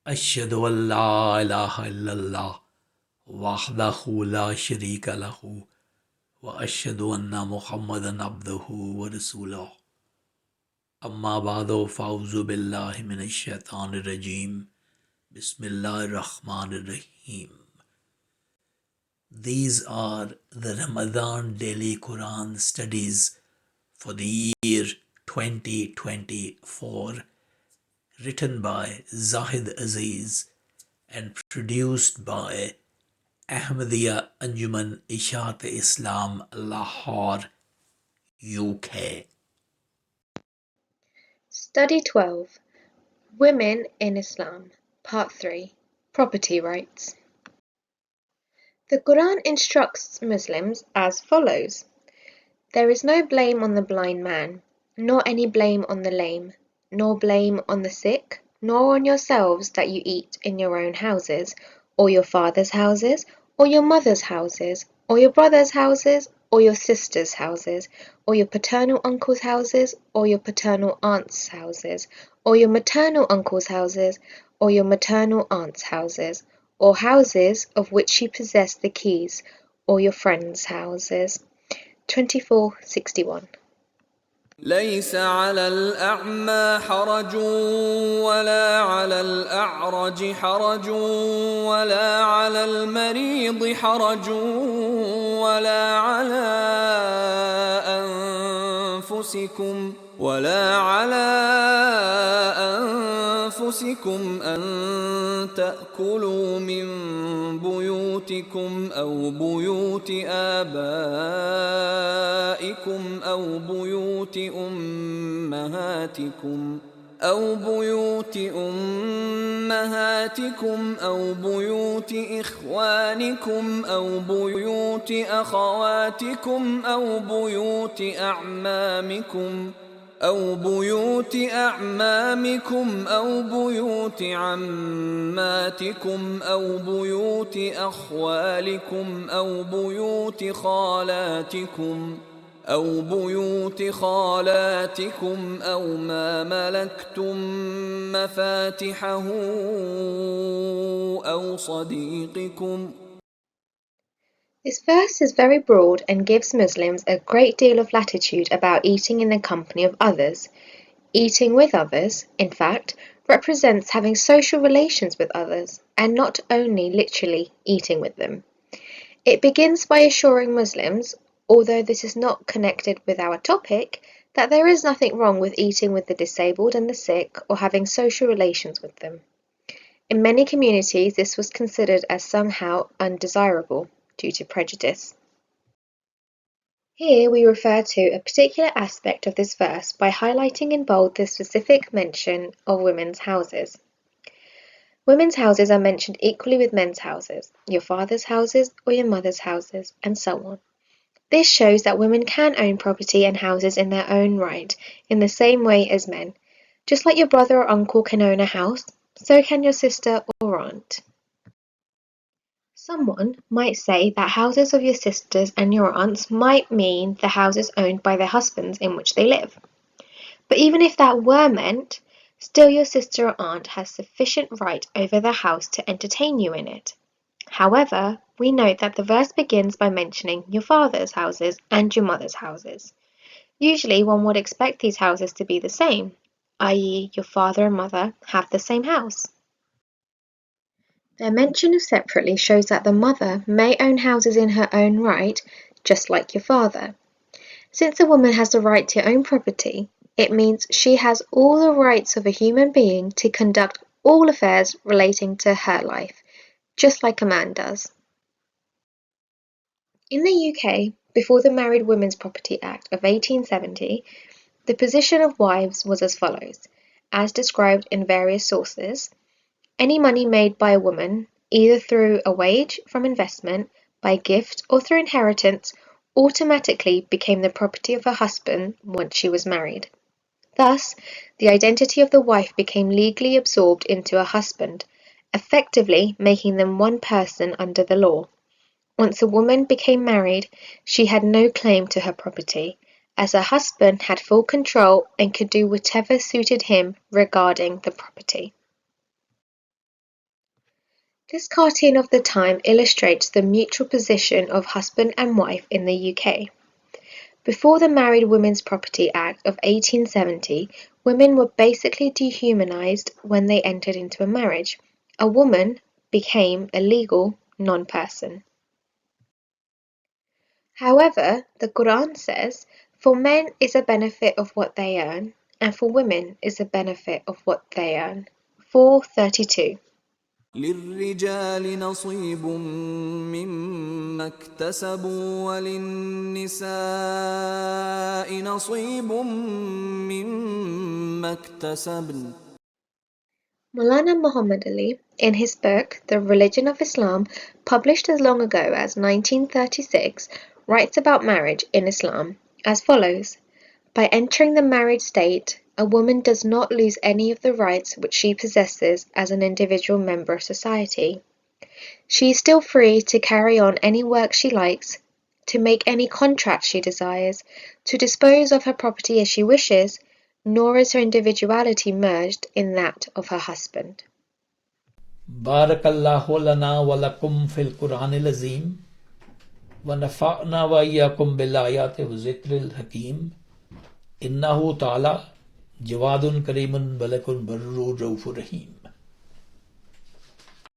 أشهد أن لا إله إلا الله وحده لا شريك له وأشهد أن محمدا عبده ورسوله أما بعد فأعوذ بالله من الشيطان الرجيم بسم الله الرحمن الرحيم. These are the Ramadan daily Quran studies for the year 2024, written by Zahid Aziz and produced by Ahmadiyya Anjuman Ishaat Islam, Lahore, UK. Study 12 Women in Islam, Part 3 Property Rights. The Quran instructs Muslims as follows: There is no blame on the blind man, nor any blame on the lame, nor blame on the sick, nor on yourselves that you eat in your own houses, or your father's houses, or your mother's houses, or your brother's houses, or your sister's houses, or your paternal uncle's houses, or your paternal aunt's houses, or your maternal uncle's houses, or your maternal aunt's houses, or houses of which you possess the keys, or your friends' houses. 2461. ليس على الأعمى حرج ولا على الأعرج حرج ولا على المريض حرج ولا على أنفسكم أن تأكلوا من بيوتكم أو بيوت آبائكم أو بيوت أمهاتكم أو بيوت إخوانكم أو بيوت أخواتكم أو بيوت أعمامكم أو بيوت عماتكم أو بيوت أخوالكم أو بيوت خالاتكم أو ما ملكتم مفاتحه أو صديقكم. This verse is very broad and gives Muslims a great deal of latitude about eating in the company of others. Eating with others, in fact, represents having social relations with others, and not only literally eating with them. It begins by assuring Muslims, although this is not connected with our topic, that there is nothing wrong with eating with the disabled and the sick or having social relations with them. In many communities, this was considered as somehow undesirable due to prejudice. Here we refer to a particular aspect of this verse by highlighting in bold the specific mention of women's houses. Women's houses are mentioned equally with men's houses, your father's houses or your mother's houses, and so on. This shows that women can own property and houses in their own right, in the same way as men. Just like your brother or uncle can own a house, so can your sister or aunt. Someone might say that houses of your sisters and your aunts might mean the houses owned by their husbands in which they live. But even if that were meant, still your sister or aunt has sufficient right over the house to entertain you in it. However, we note that the verse begins by mentioning your father's houses and your mother's houses. Usually one would expect these houses to be the same, i.e. your father and mother have the same house. Their mention of separately shows that the mother may own houses in her own right, just like your father. Since a woman has the right to own property, it means she has all the rights of a human being to conduct all affairs relating to her life, just like a man does. In the UK, before the Married Women's Property Act of 1870, the position of wives was as follows, as described in various sources. Any money made by a woman, either through a wage from investment, by gift, or through inheritance, automatically became the property of her husband once she was married. Thus, the identity of the wife became legally absorbed into her husband, effectively making them one person under the law. Once a woman became married, she had no claim to her property, as her husband had full control and could do whatever suited him regarding the property. This cartoon of the time illustrates the mutual position of husband and wife in the UK. Before the Married Women's Property Act of 1870, women were basically dehumanized when they entered into a marriage. A woman became a legal non-person. However, the Quran says, "For men is a benefit of what they earn, and for women is a benefit of what they earn." 4:32. للرجال نصيب مما اكتسبوا وللنساء نصيب مما اكتسبن. Maulana Muhammad Ali, in his book The Religion of Islam, published as long ago as 1936, writes about marriage in Islam as follows: By entering the married state, a woman does not lose any of the rights which she possesses as an individual member of society. She is still free to carry on any work she likes, to make any contract she desires, to dispose of her property as she wishes, nor is her individuality merged in that of her husband. Barakallahu lana wa lakum fil Quranil Azim wa nafa'na wa iyyakum bil ayati wa zikril hakim innahu ta'ala jawadun karimun balakun barrur raufur rahim.